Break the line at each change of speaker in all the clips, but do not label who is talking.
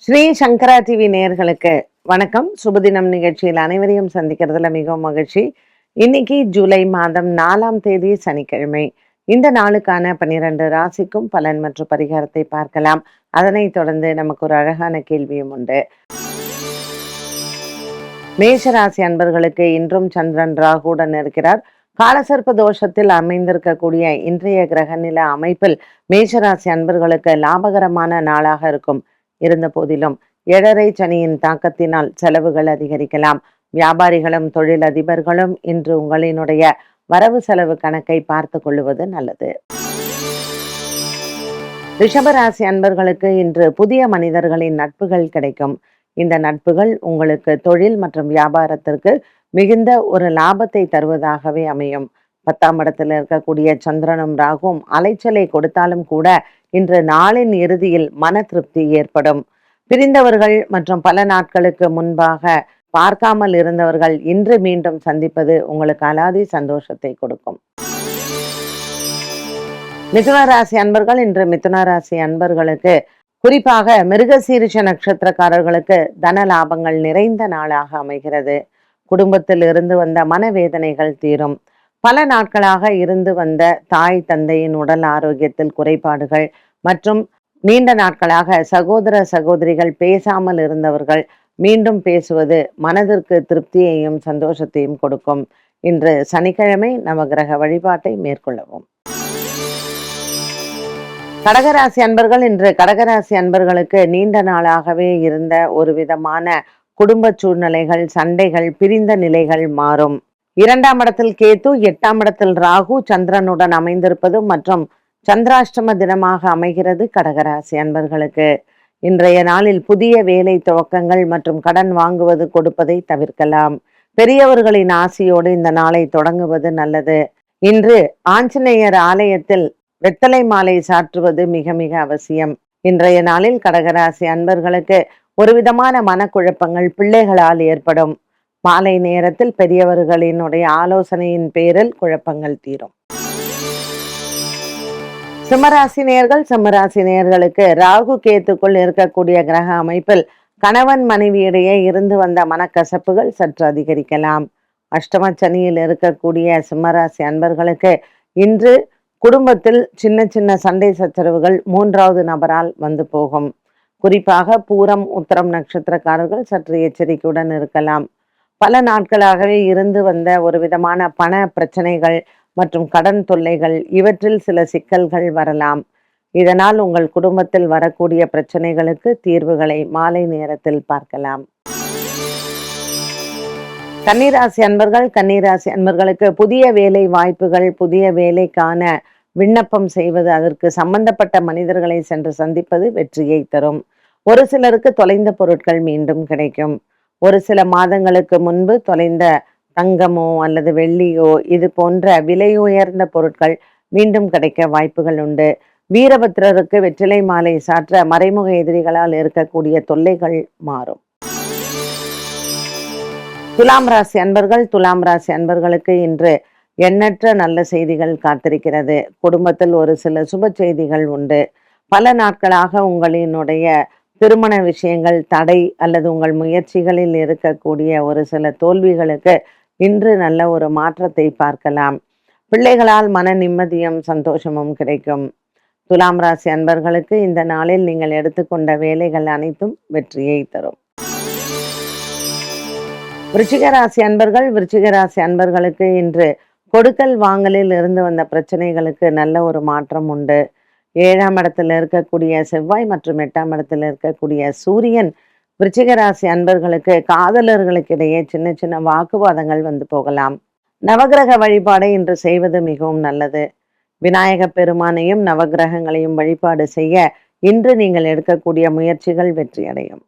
ஸ்ரீ சங்கரா TV நேயர்களுக்கு வணக்கம். சுபதினம் நிகழ்ச்சியில் அனைவரையும் சந்திக்கிறதுல மிகவும் மகிழ்ச்சி. இன்னைக்கு ஜூலை மாதம் 4ஆம் தேதி சனிக்கிழமை. இந்த நாளுக்கான 12 ராசிக்கும் பலன் மற்றும் பரிகாரத்தை பார்க்கலாம். அதனைத் தொடர்ந்து நமக்கு ஒரு அழகான கேள்வியும் உண்டு. மேஷராசி அன்பர்களுக்கு இன்றும் சந்திரன் ராகுடன் இருக்கிறார். காலசர்ப்ப தோஷத்தில் அமைந்திருக்கக்கூடிய இன்றைய கிரகநில அமைப்பில் மேஷராசி அன்பர்களுக்கு லாபகரமான நாளாக இருக்கும். இருந்த போதிலும் 7.5 சனியின் தாக்கத்தினால் செலவுகள் அதிகரிக்கலாம். வியாபாரிகளும் தொழிலதிபர்களும் இன்று உங்களினுடைய வரவு செலவு கணக்கை பார்த்து கொள்வது நல்லது. ரிஷபராசி அன்பர்களுக்கு இன்று புதிய மனிதர்களின் நட்புகள் கிடைக்கும். இந்த நட்புகள் உங்களுக்கு தொழில் மற்றும் வியாபாரத்திற்கு மிகுந்த ஒரு லாபத்தை தருவதாகவே அமையும். 10ஆம் இடத்தில் இருக்கக்கூடிய சந்திரனும் ராகுவும் அலைச்சலை கொடுத்தாலும் கூட இன்று நாளின் இறுதியில் மன திருப்தி ஏற்படும். பிரிந்தவர்கள் மற்றும் பல நாட்களுக்கு முன்பாக பார்க்காமல் இருந்தவர்கள் இன்று மீண்டும் சந்திப்பது உங்களுக்கு அலாதி சந்தோஷத்தை கொடுக்கும். மிதுனராசி அன்பர்கள் இன்று மிதுனராசி அன்பர்களுக்கு குறிப்பாக மிருகசீரிஷ நட்சத்திரக்காரர்களுக்கு தன லாபங்கள் நிறைந்த நாளாக அமைகிறது. குடும்பத்தில் இருந்து வந்த மனவேதனைகள் தீரும். பல நாட்களாக இருந்து வந்த தாய் தந்தையின் உடல் ஆரோக்கியத்தில் குறைபாடுகள் மற்றும் நீண்ட நாட்களாக சகோதர சகோதரிகள் பேசாமல் இருந்தவர்கள் மீண்டும் பேசுவது மனதிற்கு திருப்தியையும் சந்தோஷத்தையும் கொடுக்கும். இன்று சனிக்கிழமை நவகிரக வழிபாட்டை மேற்கொள்ளவும். கடகராசி அன்பர்கள் இன்று கடகராசி அன்பர்களுக்கு நீண்ட நாளாகவே இருந்த ஒரு விதமான குடும்ப சூழ்நிலைகள், சண்டைகள், பிரிந்த நிலைகள் மாறும். 2ஆம் இடத்தில் கேது, 8ஆம் இடத்தில் ராகு சந்திரனுடன் அமைந்திருப்பது மற்றும் சந்திராஷ்டம தினமாக அமைகிறது. கடகராசி அன்பர்களுக்கு இன்றைய நாளில் புதிய வேலை துவக்கங்கள் மற்றும் கடன் வாங்குவது கொடுப்பதை தவிர்க்கலாம். பெரியவர்களின் ஆசையோடு இந்த நாளை தொடங்குவது நல்லது. இன்று ஆஞ்சநேயர் ஆலயத்தில் வெத்தலை மாலை சாற்றுவது மிக மிக அவசியம். இன்றைய நாளில் கடகராசி அன்பர்களுக்கு ஒரு விதமான மனக்குழப்பங்கள் பிள்ளைகளால் ஏற்படும். மாலை நேரத்தில் பெரியவர்களினுடைய ஆலோசனையின் பேரில் குழப்பங்கள் தீரும். சிம்மராசி நேயர்களுக்கு ராகு கேத்துக்குள் இருக்கக்கூடிய கிரக அமைப்பில் கணவன் மனைவியிடையே இருந்து வந்த மனக்கசப்புகள் சற்று அதிகரிக்கலாம். அஷ்டம சனியில் இருக்கக்கூடிய சிம்மராசி அன்பர்களுக்கு இன்று குடும்பத்தில் சின்ன சின்ன சண்டை சச்சரவுகள் 3வது நபரால் வந்து போகும். குறிப்பாக பூரம் உத்திரம் நட்சத்திரக்காரர்கள் சற்று எச்சரிக்கையுடன் இருக்கலாம். பல நாட்களாகவே இருந்து வந்த ஒரு விதமான பண பிரச்சனைகள் மற்றும் கடன் தொல்லைகள், இவற்றில் சில சிக்கல்கள் வரலாம். இதனால் உங்கள் குடும்பத்தில் வரக்கூடிய பிரச்சனைகளுக்கு தீர்வுகளை மாலை நேரத்தில் பார்க்கலாம். கன்னிராசி அன்பர்களுக்கு புதிய வேலை வாய்ப்புகள், புதிய வேலைக்கான விண்ணப்பம் செய்வது, அதற்கு சம்பந்தப்பட்ட மனிதர்களை சென்று சந்திப்பது வெற்றியை தரும். ஒரு சிலருக்கு தொலைந்த பொருட்கள் மீண்டும் கிடைக்கும். ஒரு சில மாதங்களுக்கு முன்பு தொலைந்த தங்கமோ அல்லது வெள்ளியோ இது போன்ற விலையுயர்ந்த பொருட்கள் மீண்டும் கிடைக்க வாய்ப்புகள் உண்டு. வீரபத்ரருக்கு வெற்றிலை மாலை சாற்ற மறைமுக எதிரிகளால் இருக்கக்கூடிய தொல்லைகள் மாறும். துலாம் ராசி அன்பர்களுக்கு இன்று எண்ணற்ற நல்ல செய்திகள் காத்திருக்கிறது. குடும்பத்தில் ஒரு சில சுப செய்திகள் உண்டு. பல நாட்களாக உங்களினுடைய திருமண விஷயங்கள் தடை அல்லது உங்கள் முயற்சிகளில் இருக்கக்கூடிய ஒரு சில தோல்விகளுக்கு இன்று நல்ல ஒரு மாற்றத்தை பார்க்கலாம். பிள்ளைகளால் மன நிம்மதியும் சந்தோஷமும் கிடைக்கும். துலாம் ராசி அன்பர்களுக்கு இந்த நாளில் நீங்கள் எடுத்துக்கொண்ட வேலைகள் அனைத்தும் வெற்றியை தரும். விருச்சிக ராசி அன்பர்களுக்கு இன்று கொடுக்கல் வாங்கலில் இருந்து வந்த பிரச்சனைகளுக்கு நல்ல ஒரு மாற்றம் உண்டு. 7ஆம் இடத்தில் இருக்கக்கூடிய செவ்வாய் மற்றும் 8ஆம் இடத்தில் இருக்கக்கூடிய சூரியன் விருச்சிக ராசி அன்பர்களுக்கு காதலர்களுக்கு இடையே சின்ன சின்ன வாக்குவாதங்கள் வந்து போகலாம். நவகிரக வழிபாடை இன்று செய்வது மிகவும் நல்லது. விநாயக பெருமானையும் நவகிரகங்களையும் வழிபாடு செய்ய இன்று நீங்கள் எடுக்கக்கூடிய முயற்சிகள் வெற்றியடையும்.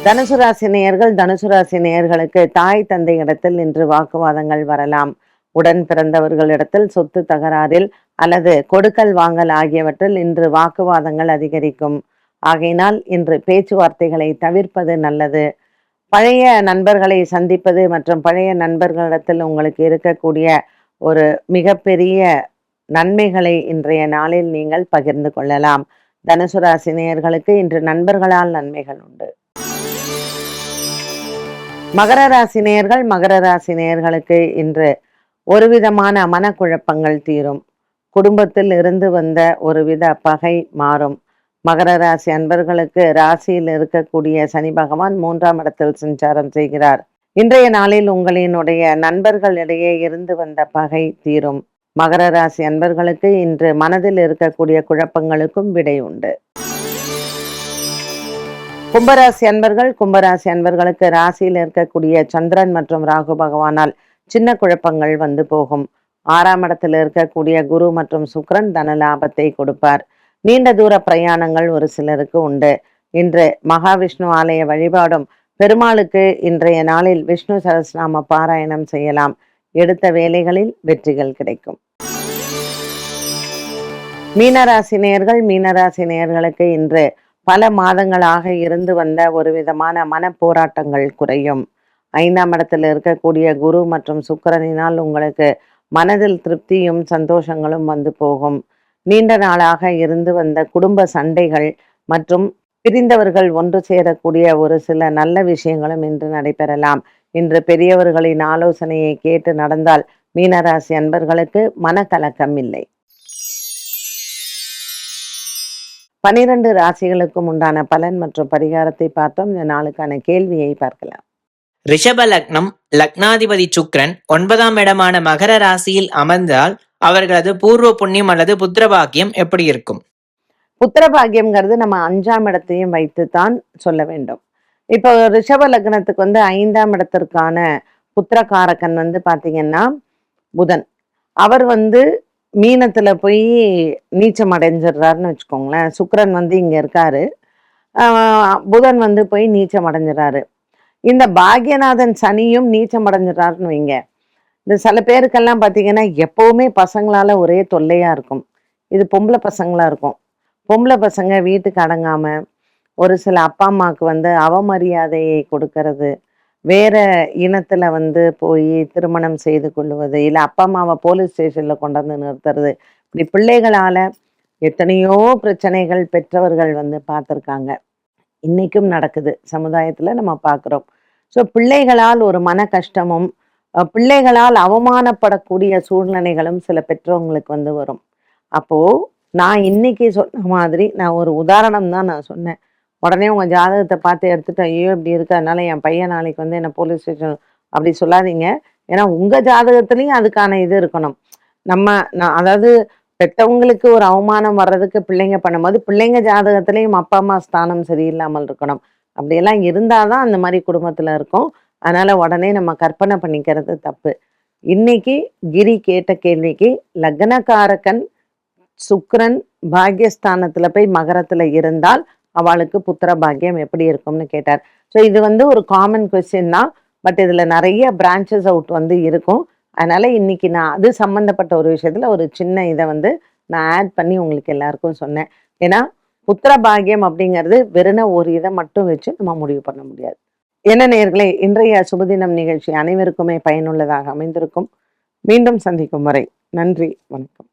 தனுசு ராசி நேயர்களுக்கு தாய் தந்தை இடத்தில் இன்று வாக்குவாதங்கள் வரலாம். உடன் பிறந்தவர்களிடத்தில் சொத்து தகராறில் அல்லது கொடுக்கல் வாங்கல் ஆகியவற்றில் இன்று வாக்குவாதங்கள் அதிகரிக்கும். ஆகையினால் இன்று பேச்சுவார்த்தைகளை தவிர்ப்பது நல்லது. பழைய நண்பர்களை சந்திப்பது மற்றும் பழைய நண்பர்களிடத்தில் உங்களுக்கு இருக்கக்கூடிய ஒரு மிகப்பெரிய நன்மைகளை இன்றைய நாளில் நீங்கள் பகிர்ந்து கொள்ளலாம். தனுசு ராசி நேயர்களுக்கு இன்று நண்பர்களால் நன்மைகள் உண்டு. மகர ராசி நேயர்களுக்கு இன்று ஒரு விதமான மனக்குழப்பங்கள் தீரும். குடும்பத்தில் இருந்து வந்த ஒருவித பகை மாறும். மகர ராசி அன்பர்களுக்கு ராசியில் இருக்கக்கூடிய சனி பகவான் 3ஆம் இடத்தில் சஞ்சாரம் செய்கிறார். இன்றைய நாளில் உங்களினுடைய நண்பர்களிடையே இருந்து வந்த பகை தீரும். மகர ராசி அன்பர்களுக்கு இன்று மனதில் இருக்கக்கூடிய குழப்பங்களுக்கும் விடை உண்டு. கும்பராசி அன்பர்களுக்கு ராசியில் இருக்கக்கூடிய சந்திரன் மற்றும் ராகு பகவானால் சின்ன குழப்பங்கள் வந்து போகும். 6ஆம் இடத்தில் இருக்கக்கூடிய குரு மற்றும் சுக்கிரன் தன லாபத்தை கொடுப்பார். நீண்ட தூர பிரயாணங்கள் ஒரு சிலருக்கு உண்டு. இன்று மகாவிஷ்ணு ஆலய வழிபாடும் பெருமாளுக்கு இன்றைய நாளில் விஷ்ணு சகஸ்ரநாம பாராயணம் செய்யலாம். எடுத்த வேலைகளில் வெற்றிகள் கிடைக்கும். மீனராசி நேயர்களுக்கு இன்று பல மாதங்களாக இருந்து வந்த ஒரு விதமான மன போராட்டங்கள் குறையும். 5ஆம் இடத்தில் இருக்கக்கூடிய குரு மற்றும் சுக்கிரனினால் உங்களுக்கு மனதில் திருப்தியும் சந்தோஷங்களும் வந்து போகும். நீண்ட நாளாக இருந்து வந்த குடும்ப சண்டைகள் மற்றும் பிரிந்தவர்கள் ஒன்று சேரக்கூடிய ஒரு சில நல்ல விஷயங்களும் இன்று நடைபெறலாம். இன்று பெரியவர்களின் ஆலோசனையை கேட்டு நடந்தால் மீனராசி அன்பர்களுக்கு மனக்கலக்கம் இல்லை. 12 ராசிகளுக்கும் உண்டான பலன் மற்றும் பரிகாரத்தை பார்த்தோம். இந்த நாளுக்கான கேள்வியை பார்க்கலாம்.
ரிஷப லக்னம், லக்னாதிபதி சுக்கிரன் 9ஆம் இடமான மகர ராசியில் அமர்ந்தால் அவர்களது பூர்வ புண்ணியம் அல்லது புத்திரபாகியம் எப்படி இருக்கும்?
புத்திரபாகியம்ங்கிறது நம்ம 5ஆம் இடத்தையும் வைத்துத்தான் சொல்ல வேண்டும். இப்போ ரிஷப லக்னத்துக்கு 5ஆம் இடத்திற்கான புத்திரகாரகன் பார்த்தீங்கன்னா புதன். அவர் மீனத்துல போய் நீச்சம் அடைஞ்சிடுறாருன்னு வச்சுக்கோங்களேன். சுக்கிரன் இங்க இருக்காரு, புதன் போய் நீச்சம் அடைஞ்சிடறாரு. இந்த பாக்யநாதன் சனியும் நீச்சம் அடைஞ்சிடறாருன்னு வைங்க. இந்த சில பேருக்கெல்லாம் பார்த்தீங்கன்னா எப்பவுமே பசங்களால ஒரே தொல்லையா இருக்கும். இது பொம்பளை பசங்களா இருக்கும். பொம்பளை பசங்க வீட்டுக்கு அடங்காம ஒரு சில அப்பா அம்மாவுக்கு அவமரியாதையை கொடுக்கறது, வேற இனத்துல போய் திருமணம் செய்து கொள்வது, இல்லை அப்பா அம்மாவை போலீஸ் ஸ்டேஷன்ல கொண்டாந்து நிறுத்துறது, இப்படி பிள்ளைகளால எத்தனையோ பிரச்சனைகள் பெற்றவர்கள் பார்த்துருக்காங்க. இன்னைக்கும் நடக்குது சமுதாயத்துல, நம்ம பார்க்குறோம். ஸோ பிள்ளைகளால் ஒரு மன கஷ்டமும் பிள்ளைகளால் அவமானப்படக்கூடிய சூழ்நிலைகளும் சில பெற்றவங்களுக்கு வரும். அப்போ நான் இன்னைக்கு சொன்ன மாதிரி நான் ஒரு உதாரணம் தான் நான் சொன்னேன். உடனே உங்க ஜாதகத்தை பார்த்து எடுத்துட்டு ஐயோ இப்படி இருக்கு அதனால என் பையன் நாளைக்கு என்ன போலீஸ் ஸ்டேஷன் அப்படி சொல்லாதீங்க. ஏன்னா உங்க ஜாதகத்துலயும் அதுக்கான இது இருக்கணும். அதாவது பெற்றவங்களுக்கு ஒரு அவமானம் வர்றதுக்கு பிள்ளைங்க பண்ணும்போது பிள்ளைங்க ஜாதகத்திலையும் அப்பா அம்மா ஸ்தானம் சரியில்லாமல் இருக்கணும். அப்படியெல்லாம் இருந்தாதான் அந்த மாதிரி குடும்பத்துல இருக்கும். அதனால உடனே நம்ம கற்பனை பண்ணிக்கிறது தப்பு. இன்னைக்கு கிரி கேட்ட கேள்விக்கு லக்னகாரகன் சுக்கிரன் பாக்யஸ்தானத்துல போய் மகரத்துல இருந்தால் அவளுக்கு புத்திர பாக்கியம் எப்படி இருக்கும்னு கேட்டார். ஸோ இது ஒரு காமன் கொஸ்டின் தான். பட் இதுல நிறைய பிரான்ச்சஸ் அவுட் இருக்கும். அதனால இன்னைக்கு நான் அது சம்பந்தப்பட்ட ஒரு விஷயத்துல ஒரு சின்ன இதை நான் ஆட் பண்ணி உங்களுக்கு எல்லாருக்கும் சொன்னேன். ஏன்னா புத்திர பாக்கியம் அப்படிங்கிறது வெறும் ஒரு இதை மட்டும் வச்சு நம்ம முடிவு பண்ண முடியாது. என்ன நேயர்களே, இன்றைய சுபதினம் நிகழ்ச்சி அனைவருக்குமே பயனுள்ளதாக அமைந்திருக்கும். மீண்டும் சந்திக்கும் வரை நன்றி, வணக்கம்.